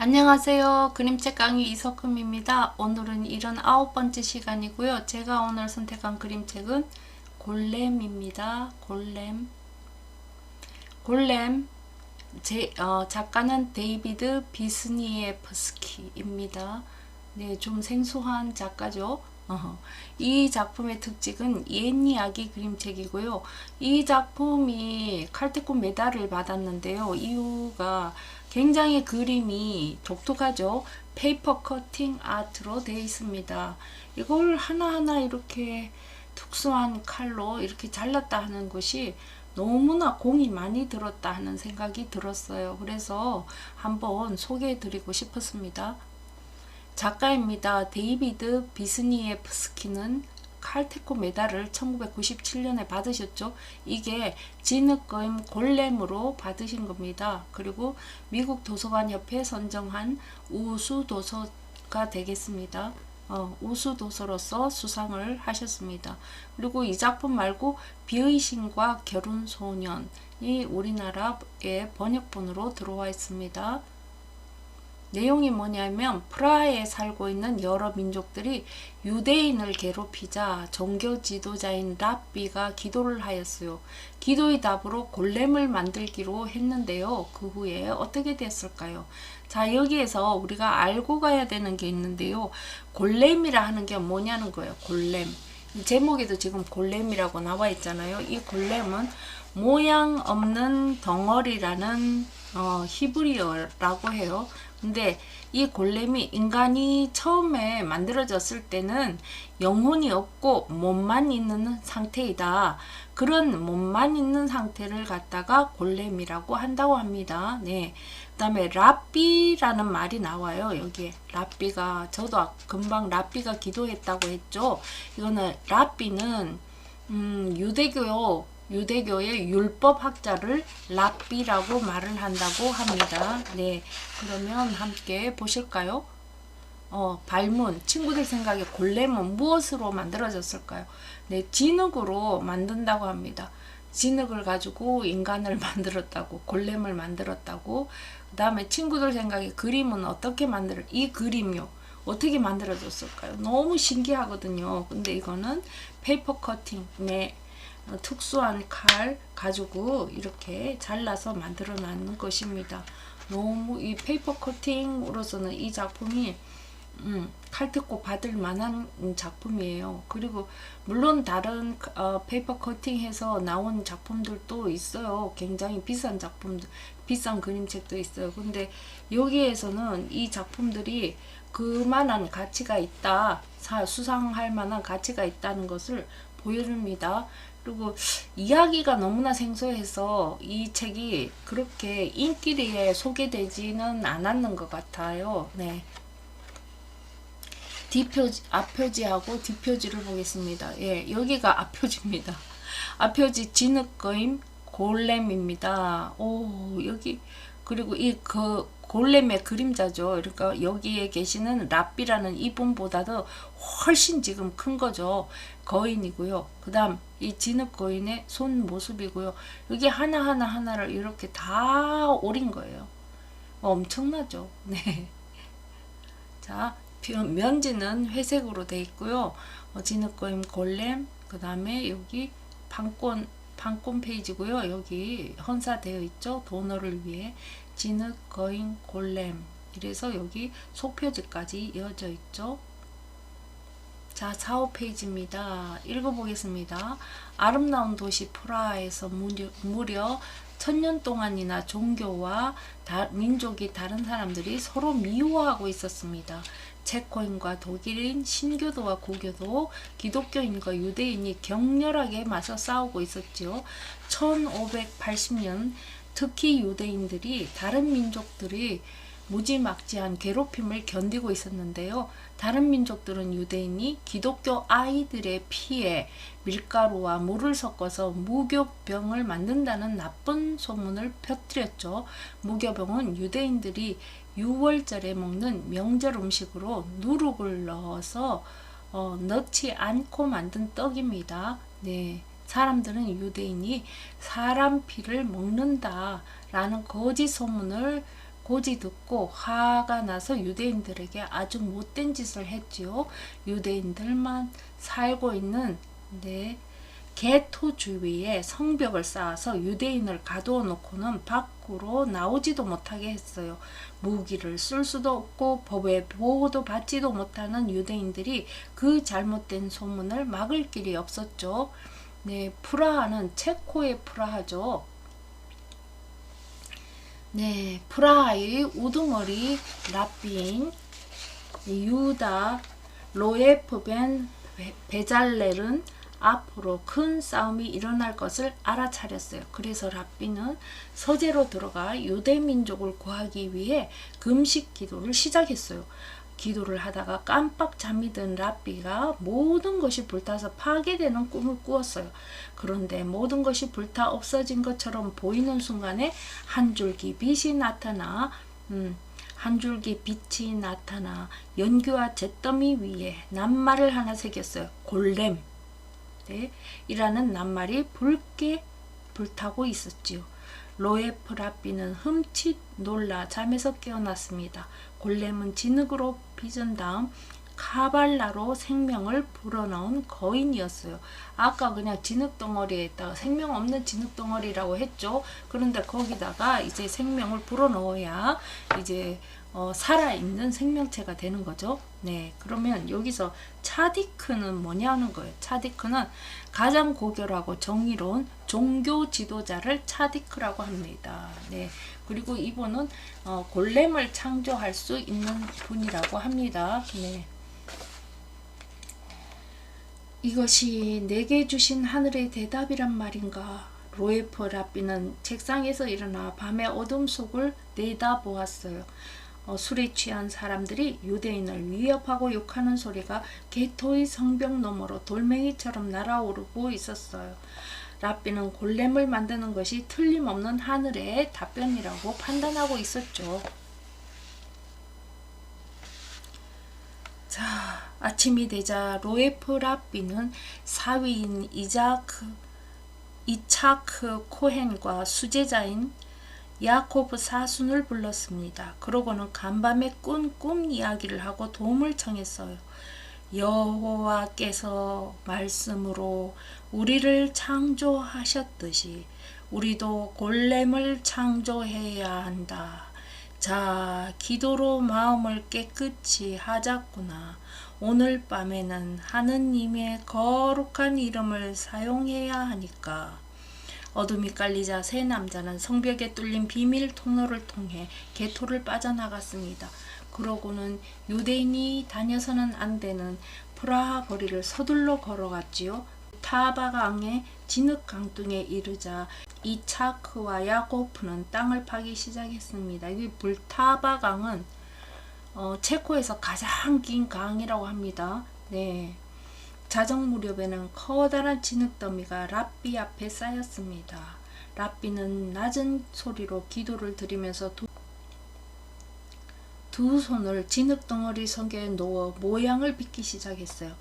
안녕하세요. 그림책 강의 이석금입니다. 오늘은 79번째 시간이고요. 제가 오늘 선택한 그림책은 골렘입니다. 골렘. 작가는 데이비드 비스니예프스키입니다. 네, 좀 생소한 작가죠. 이 작품의 특징은 옛 이야기 그림책이고요. 이 작품이 칼텍콘 메달을 받았는데요. 이유가 굉장히 그림이 독특하죠. 페이퍼 커팅 아트로 되어 있습니다. 이걸 하나하나 이렇게 특수한 칼로 이렇게 잘랐다 하는 것이 너무나 공이 많이 들었다 하는 생각이 들었어요. 그래서 한번 소개해 드리고 싶었습니다. 작가입니다. 데이비드 비스니예프스키는 칼테코 메달을 1997년에 받으셨죠. 이게 진흙거임 골렘으로 받으신 겁니다. 그리고 미국 도서관협회 선정한 우수도서가 되겠습니다. 우수도서로서 수상을 하셨습니다. 그리고 이 작품 말고 비의 신과 결혼소년이 우리나라에 번역본으로 들어와 있습니다. 내용이 뭐냐면 프라하에 살고 있는 여러 민족들이 유대인을 괴롭히자 종교 지도자인 랍비가 기도를 하였어요. 기도의 답으로 골렘을 만들기로 했는데요. 그 후에 어떻게 됐을까요? 자, 여기에서 우리가 알고 가야 되는 게 있는데요. 골렘이라 하는 게 뭐냐는 거예요. 골렘. 이 제목에도 지금 골렘이라고 나와 있잖아요. 이 골렘은 모양 없는 덩어리라는 히브리어라고 해요. 근데 이 골렘이 인간이 처음에 만들어졌을 때는 영혼이 없고 몸만 있는 상태이다. 그런 몸만 있는 상태를 갖다가 골렘이라고 한다고 합니다. 네. 그 다음에 랍비라는 말이 나와요. 여기에 랍비가, 저도 금방 랍비가 기도했다고 했죠. 이거는 랍비는 유대교의 율법학자를 랍비라고 말을 한다고 합니다. 네, 그러면 함께 보실까요? 발문, 친구들 생각에 골렘은 무엇으로 만들어졌을까요? 네, 진흙으로 만든다고 합니다. 진흙을 가지고 인간을 만들었다고, 골렘을 만들었다고. 그 다음에 친구들 생각에 그림은 어떻게 이 그림요. 어떻게 만들어졌을까요? 너무 신기하거든요. 근데 이거는 페이퍼 커팅, 네. 특수한 칼 가지고 이렇게 잘라서 만들어 놨는 것입니다. 너무 이 페이퍼 커팅으로서는 이 작품이 칼특고 받을 만한 작품이에요. 그리고 물론 다른 페이퍼 커팅해서 나온 작품들도 있어요. 굉장히 비싼 작품들, 비싼 그림책도 있어요. 근데 여기에서는 이 작품들이 그만한 가치가 있다, 수상할 만한 가치가 있다는 것을 보여줍니다. 그리고 이야기가 너무나 생소해서 이 책이 그렇게 인기리에 소개되지는 않았는 것 같아요. 네. 앞표지하고 뒷표지를 보겠습니다. 예, 여기가 앞표지입니다. 앞표지 진흙거임 골렘입니다. 오, 여기, 그리고 골렘의 그림자죠. 그러니까 여기에 계시는 랍비라는 이분보다도 훨씬 지금 큰 거죠. 거인이고요. 그 다음 이 진흙 거인의 손 모습이고요. 여기 하나를 이렇게 다 오린 거예요. 엄청나죠. 네. 자, 면지는 회색으로 되어 있고요. 진흙거인 골렘, 그 다음에 여기 판권 페이지고요. 여기 헌사되어 있죠. 도너를 위해 진흙거인 골렘. 이래서 여기 속표지까지 이어져 있죠. 자, 4, 5페이지입니다. 읽어보겠습니다. 아름다운 도시 프라하에서 무려 1000년 동안이나 종교와 민족이 다른 사람들이 서로 미워하고 있었습니다. 체코인과 독일인, 신교도와 고교도, 기독교인과 유대인이 격렬하게 맞서 싸우고 있었지요. 1580년 특히 유대인들이 다른 민족들이 무지막지한 괴롭힘을 견디고 있었는데요. 다른 민족들은 유대인이 기독교 아이들의 피에 밀가루와 물을 섞어서 무교병을 만든다는 나쁜 소문을 퍼뜨렸죠. 무교병은 유대인들이 6월절에 먹는 명절 음식으로 누룩을 넣어서 넣지 않고 만든 떡입니다. 네. 사람들은 유대인이 사람 피를 먹는다라는 거짓 소문을 고지 듣고 화가 나서 유대인들에게 아주 못된 짓을 했지요. 유대인들만 살고 있는 게토 주위에 성벽을 쌓아서 유대인을 가두어 놓고는 밖으로 나오지도 못하게 했어요. 무기를 쓸 수도 없고 법의 보호도 받지도 못하는 유대인들이 그 잘못된 소문을 막을 길이 없었죠. 네, 프라하는 체코의 프라하죠. 네, 프라하의 우두머리 랍빈 유다 로예프 벤 베잘렐은 앞으로 큰 싸움이 일어날 것을 알아차렸어요. 그래서 랍비는 서재로 들어가 유대 민족을 구하기 위해 금식 기도를 시작했어요. 기도를 하다가 깜빡 잠이 든 랍비가 모든 것이 불타서 파괴되는 꿈을 꾸었어요. 그런데 모든 것이 불타 없어진 것처럼 보이는 순간에 한 줄기 빛이 나타나 연기와 잿더미 위에 낱말을 하나 새겼어요. 골렘 이라는 낱말이 붉게 불타고 있었지요. 로에프 랍비는 흠칫 놀라 잠에서 깨어났습니다. 골렘은 진흙으로 빚은 다음 카발라로 생명을 불어넣은 거인이었어요. 아까 그냥 진흙덩어리에다가 생명 없는 진흙덩어리라고 했죠. 그런데 거기다가 이제 생명을 불어넣어야 이제 살아있는 생명체가 되는 거죠. 네, 그러면 여기서 차디크는 뭐냐는 거예요. 차디크는 가장 고결하고 정의로운 종교 지도자를 차디크라고 합니다. 네, 그리고 이분은 골렘을 창조할 수 있는 분이라고 합니다. 네. 이것이 내게 주신 하늘의 대답이란 말인가? 로에프 랍비는 책상에서 일어나 밤의 어둠 속을 내다보았어요. 술에 취한 사람들이 유대인을 위협하고 욕하는 소리가 게토의 성벽 너머로 돌멩이처럼 날아오르고 있었어요. 랍비는 골렘을 만드는 것이 틀림없는 하늘의 답변이라고 판단하고 있었죠. 자, 아침이 되자 로에프 랍비는 사위인 이차크 코헨과 수제자인 야코브 사순을 불렀습니다. 그러고는 간밤에 꾼 꿈 이야기를 하고 도움을 청했어요. 여호와께서 말씀으로 우리를 창조하셨듯이 우리도 골렘을 창조해야 한다. 자, 기도로 마음을 깨끗이 하자꾸나. 오늘 밤에는 하느님의 거룩한 이름을 사용해야 하니까. 어둠이 깔리자 세 남자는 성벽에 뚫린 비밀 통로를 통해 게토를 빠져나갔습니다. 그러고는 유대인이 다녀서는 안 되는 프라하 거리를 서둘러 걸어갔지요. 타바강의 진흙 강등에 이르자 이차크와 야코프는 땅을 파기 시작했습니다. 이 불타바강은 체코에서 가장 긴 강이라고 합니다. 네. 자정 무렵에는 커다란 진흙더미가 랍비 앞에 쌓였습니다. 랍비는 낮은 소리로 기도를 드리면서 두 손을 진흙덩어리 속에 놓아 모양을 빚기 시작했어요.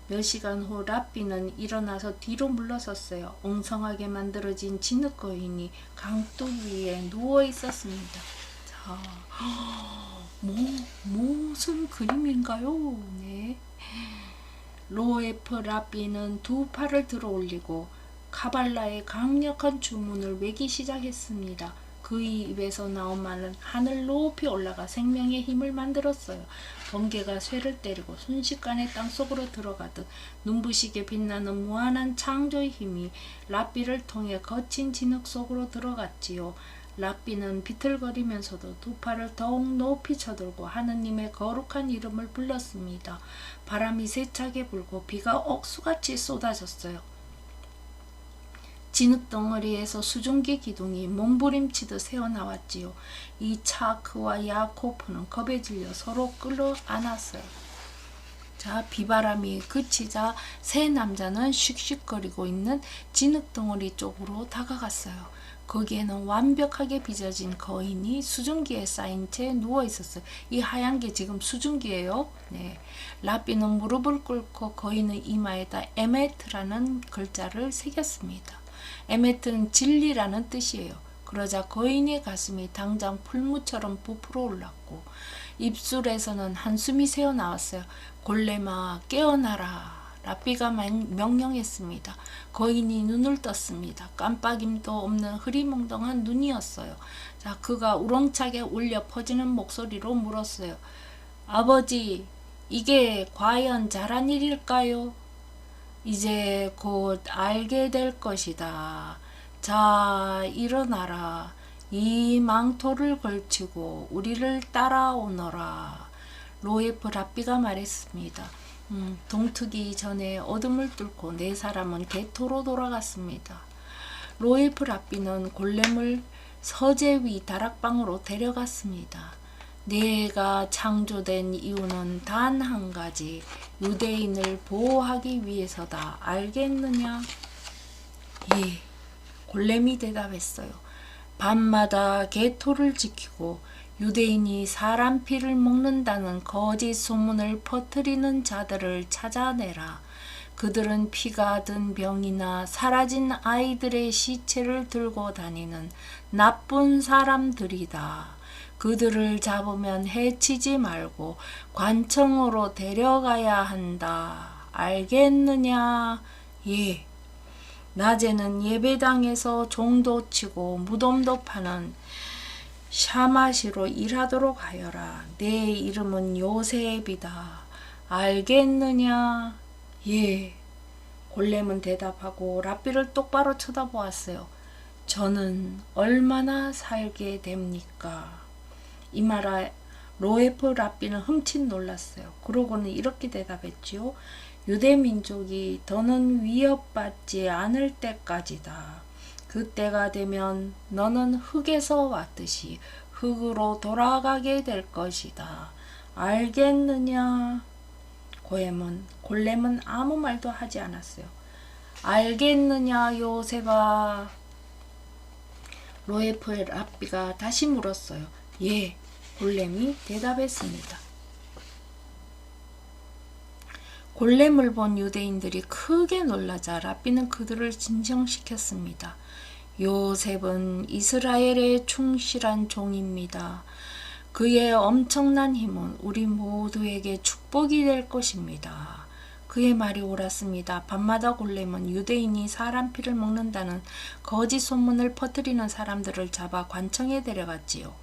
몇 시간 후 랍비는 일어나서 뒤로 물러섰어요. 엉성하게 만들어진 진흙 거인이 강둑 위에 누워 있었습니다. 자, 무슨 그림인가요? 네. 로에프 랍비는 두 팔을 들어 올리고 카발라의 강력한 주문을 외기 시작했습니다. 그의 입에서 나온 말은 하늘 높이 올라가 생명의 힘을 만들었어요. 번개가 쇠를 때리고 순식간에 땅속으로 들어가듯 눈부시게 빛나는 무한한 창조의 힘이 랍비를 통해 거친 진흙 속으로 들어갔지요. 랍비는 비틀거리면서도 두 팔을 더욱 높이 쳐들고 하느님의 거룩한 이름을 불렀습니다. 바람이 세차게 불고 비가 억수같이 쏟아졌어요. 진흙덩어리에서 수증기 기둥이 몸부림치듯 새어나왔지요. 이차크와 야코프는 겁에 질려 서로 끌어안았어요. 자, 비바람이 그치자 세 남자는 씩씩거리고 있는 진흙덩어리 쪽으로 다가갔어요. 거기에는 완벽하게 빚어진 거인이 수증기에 쌓인 채 누워 있었어요. 이 하얀 게 지금 수증기예요. 네. 랍비는 무릎을 꿇고 거인의 이마에다 에메트라는 글자를 새겼습니다. 에메트는 진리라는 뜻이에요. 그러자 거인의 가슴이 당장 풀무처럼 부풀어 올랐고 입술에서는 한숨이 새어나왔어요. 골렘아 깨어나라. 라삐가 명령했습니다. 거인이 눈을 떴습니다. 깜빡임도 없는 흐리멍덩한 눈이었어요. 자, 그가 우렁차게 울려 퍼지는 목소리로 물었어요. 아버지, 이게 과연 잘한 일일까요? 이제 곧 알게 될 것이다. 자, 일어나라. 이 망토를 걸치고 우리를 따라오너라. 로에프 라삐가 말했습니다. 동트기 전에 어둠을 뚫고 네 사람은 개토로 돌아갔습니다. 로에프 라삐는 골렘을 서재 위 다락방으로 데려갔습니다. 내가 창조된 이유는 단 한 가지, 유대인을 보호하기 위해서다. 알겠느냐? 예, 골렘이 대답했어요. 밤마다 개토를 지키고 유대인이 사람 피를 먹는다는 거짓 소문을 퍼뜨리는 자들을 찾아내라. 그들은 피가 든 병이나 사라진 아이들의 시체를 들고 다니는 나쁜 사람들이다. 그들을 잡으면 해치지 말고 관청으로 데려가야 한다. 알겠느냐? 예. 낮에는 예배당에서 종도 치고 무덤도 파는 샤마시로 일하도록 하여라. 내 이름은 요셉이다. 알겠느냐? 예. 골렘은 대답하고 라삐를 똑바로 쳐다보았어요. 저는 얼마나 살게 됩니까? 이 말에 로에프 라삐는 흠칫 놀랐어요. 그러고는 이렇게 대답했지요. 유대 민족이 더는 위협받지 않을 때까지다. 그때가 되면 너는 흙에서 왔듯이 흙으로 돌아가게 될 것이다. 알겠느냐? 골렘은 아무 말도 하지 않았어요. 알겠느냐, 요셉아? 로에프의 라삐가 다시 물었어요. 예, 골렘이 대답했습니다. 골렘을 본 유대인들이 크게 놀라자 라삐는 그들을 진정시켰습니다. 요셉은 이스라엘의 충실한 종입니다. 그의 엄청난 힘은 우리 모두에게 축복이 될 것입니다. 그의 말이 옳았습니다. 밤마다 골렘은 유대인이 사람 피를 먹는다는 거짓 소문을 퍼뜨리는 사람들을 잡아 관청에 데려갔지요.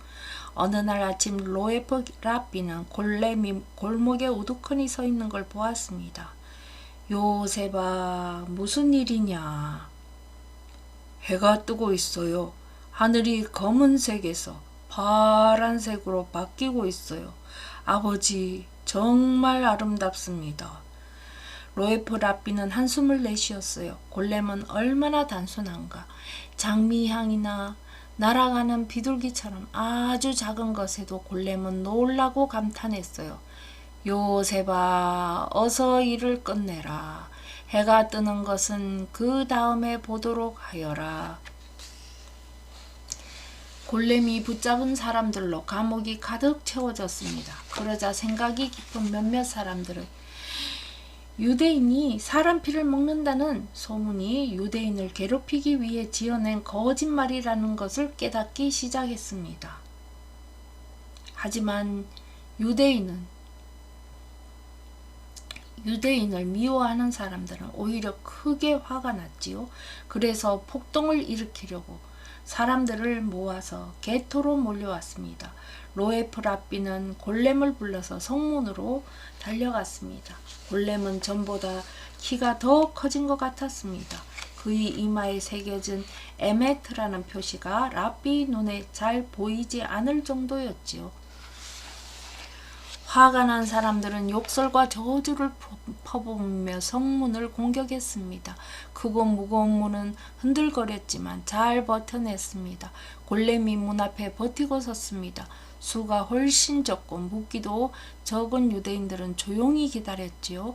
어느 날 아침 로에프 라삐는 골렘이 골목에 우두커니 서 있는 걸 보았습니다. 요셉아, 무슨 일이냐? 해가 뜨고 있어요. 하늘이 검은색에서 파란색으로 바뀌고 있어요. 아버지, 정말 아름답습니다. 로에프 라삐는 한숨을 내쉬었어요. 골렘은 얼마나 단순한가. 장미향이나 날아가는 비둘기처럼 아주 작은 것에도 골렘은 놀라고 감탄했어요. 요셉아, 어서 일을 끝내라. 해가 뜨는 것은 그 다음에 보도록 하여라. 골렘이 붙잡은 사람들로 감옥이 가득 채워졌습니다. 그러자 생각이 깊은 몇몇 사람들은 유대인이 사람 피를 먹는다는 소문이 유대인을 괴롭히기 위해 지어낸 거짓말이라는 것을 깨닫기 시작했습니다. 하지만 유대인을 미워하는 사람들은 오히려 크게 화가 났지요. 그래서 폭동을 일으키려고 사람들을 모아서 게토로 몰려왔습니다. 로에프 라삐는 골렘을 불러서 성문으로 달려갔습니다. 골렘은 전보다 키가 더 커진 것 같았습니다. 그의 이마에 새겨진 에메트라는 표시가 라삐 눈에 잘 보이지 않을 정도였지요. 화가 난 사람들은 욕설과 저주를 퍼부으며 성문을 공격했습니다. 크고 무거운 문은 흔들거렸지만 잘 버텨냈습니다. 골렘이 문 앞에 버티고 섰습니다. 수가 훨씬 적고 무기도 적은 유대인들은 조용히 기다렸지요.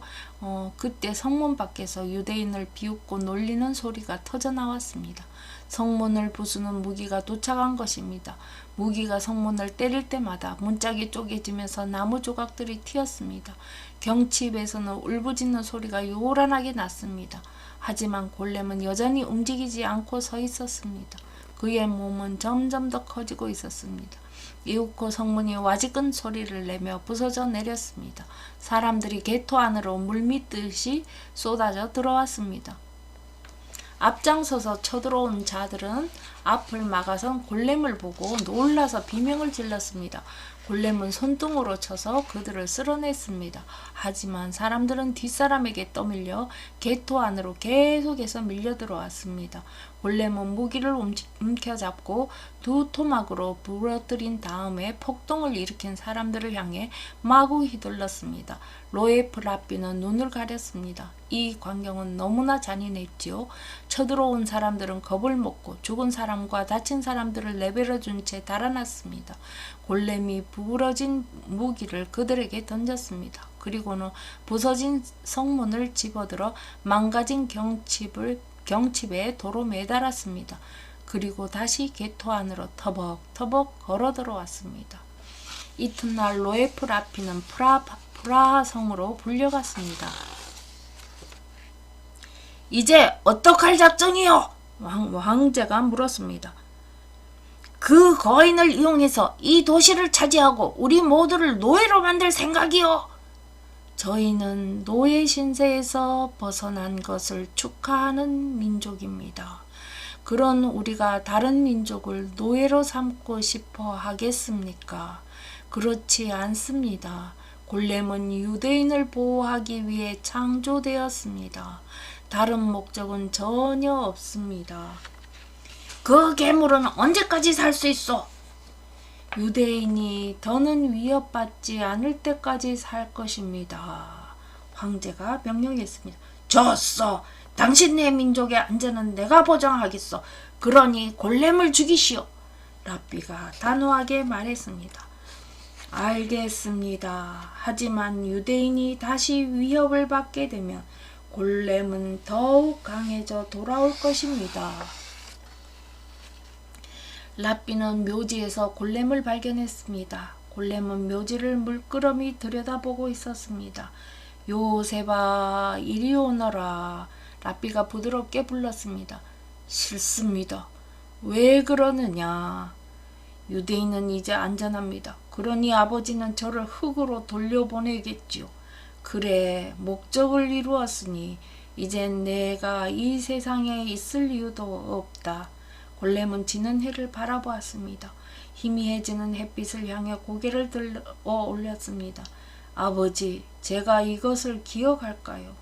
그때 성문 밖에서 유대인을 비웃고 놀리는 소리가 터져나왔습니다. 성문을 부수는 무기가 도착한 것입니다. 무기가 성문을 때릴 때마다 문짝이 쪼개지면서 나무 조각들이 튀었습니다. 경칩에서는 울부짖는 소리가 요란하게 났습니다. 하지만 골렘은 여전히 움직이지 않고 서 있었습니다. 그의 몸은 점점 더 커지고 있었습니다. 이윽고 성문이 와지근 소리를 내며 부서져 내렸습니다. 사람들이 개토 안으로 물밀듯이 쏟아져 들어왔습니다. 앞장서서 쳐들어온 자들은 앞을 막아선 골렘을 보고 놀라서 비명을 질렀습니다. 골렘은 손등으로 쳐서 그들을 쓸어냈습니다. 하지만 사람들은 뒷사람에게 떠밀려 개토 안으로 계속해서 밀려 들어왔습니다. 골렘은 무기를 움켜잡고 두 토막으로 부러뜨린 다음에 폭동을 일으킨 사람들을 향해 마구 휘둘렀습니다. 로에프 랍비는 눈을 가렸습니다. 이 광경은 너무나 잔인했지요. 쳐들어온 사람들은 겁을 먹고 죽은 사람과 다친 사람들을 내버려준 채 달아났습니다. 골렘이 부러진 무기를 그들에게 던졌습니다. 그리고는 부서진 성문을 집어들어 망가진 경칩에 도로 매달았습니다. 그리고 다시 개토 안으로 터벅터벅 걸어 들어왔습니다. 이튿날 로에프 라피는 프라하 성으로 불려갔습니다. 이제 어떡할 작정이요? 황제가 물었습니다. 그 거인을 이용해서 이 도시를 차지하고 우리 모두를 노예로 만들 생각이요. 저희는 노예 신세에서 벗어난 것을 축하하는 민족입니다. 그런 우리가 다른 민족을 노예로 삼고 싶어 하겠습니까? 그렇지 않습니다. 골렘은 유대인을 보호하기 위해 창조되었습니다. 다른 목적은 전혀 없습니다. 그 괴물은 언제까지 살 수 있어? 유대인이 더는 위협받지 않을 때까지 살 것입니다. 황제가 명령했습니다. 좋소. 당신네 민족의 안전은 내가 보장하겠소. 그러니 골렘을 죽이시오. 랍비가 단호하게 말했습니다. 알겠습니다. 하지만 유대인이 다시 위협을 받게 되면 골렘은 더욱 강해져 돌아올 것입니다. 랍비는 묘지에서 골렘을 발견했습니다. 골렘은 묘지를 물끄러미 들여다보고 있었습니다. 요셉아, 이리 오너라. 랍비가 부드럽게 불렀습니다. 싫습니다. 왜 그러느냐? 유대인은 이제 안전합니다. 그러니 아버지는 저를 흙으로 돌려보내겠지요. 그래, 목적을 이루었으니 이젠 내가 이 세상에 있을 이유도 없다. 골렘은 지는 해를 바라보았습니다. 희미해지는 햇빛을 향해 고개를 들어 올렸습니다. 아버지, 제가 이것을 기억할까요?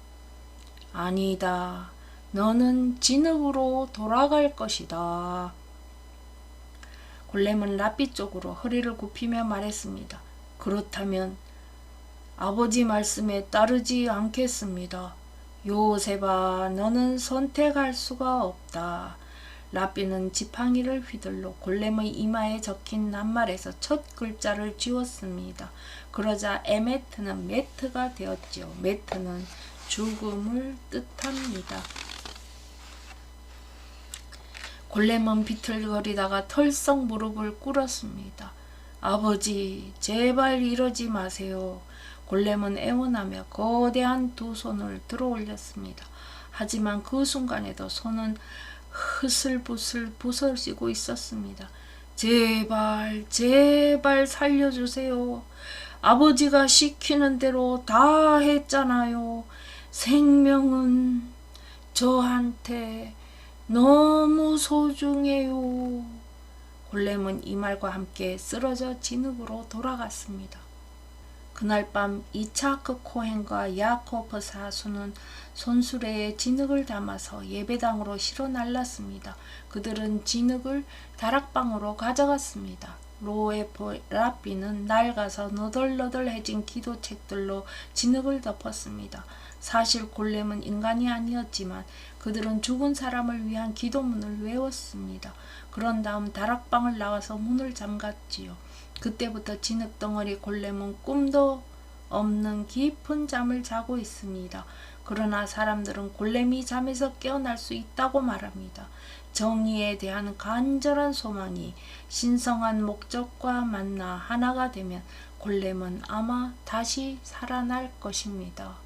아니다. 너는 진흙으로 돌아갈 것이다. 골렘은 랍비 쪽으로 허리를 굽히며 말했습니다. 그렇다면 아버지 말씀에 따르지 않겠습니다. 요셉아, 너는 선택할 수가 없다. 랍비는 지팡이를 휘둘러 골렘의 이마에 적힌 낱말에서 첫 글자를 지웠습니다. 그러자 에메트는 메트가 되었지요. 메트는 죽음을 뜻합니다. 골렘은 비틀거리다가 털썩 무릎을 꿇었습니다. 아버지, 제발 이러지 마세요. 골렘은 애원하며 거대한 두 손을 들어 올렸습니다. 하지만 그 순간에도 손은 흐슬부슬 부서지고 있었습니다. 제발, 제발 살려주세요. 아버지가 시키는 대로 다 했잖아요. 생명은 저한테 너무 소중해요. 골렘은 이 말과 함께 쓰러져 진흙으로 돌아갔습니다. 그날 밤 이차크 코헨과 야코브 사수는 손수레에 진흙을 담아서 예배당으로 실어 날랐습니다. 그들은 진흙을 다락방으로 가져갔습니다. 로에프 랍비는 낡아서 너덜너덜해진 기도책들로 진흙을 덮었습니다. 사실 골렘은 인간이 아니었지만 그들은 죽은 사람을 위한 기도문을 외웠습니다. 그런 다음 다락방을 나와서 문을 잠갔지요. 그때부터 진흙덩어리 골렘은 꿈도 없는 깊은 잠을 자고 있습니다. 그러나 사람들은 골렘이 잠에서 깨어날 수 있다고 말합니다. 정의에 대한 간절한 소망이 신성한 목적과 만나 하나가 되면 골렘은 아마 다시 살아날 것입니다.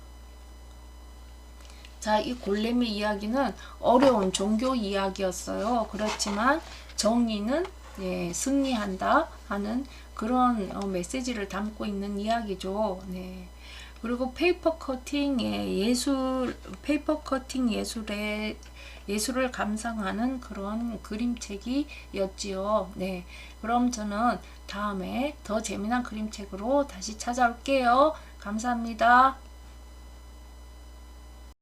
자, 이 골렘의 이야기는 어려운 종교 이야기였어요. 그렇지만 정의는 예, 승리한다 하는 그런 메시지를 담고 있는 이야기죠. 네. 그리고 페이퍼 커팅의 페이퍼 커팅 예술을 감상하는 그런 그림책이었지요. 네. 그럼 저는 다음에 더 재미난 그림책으로 다시 찾아올게요. 감사합니다.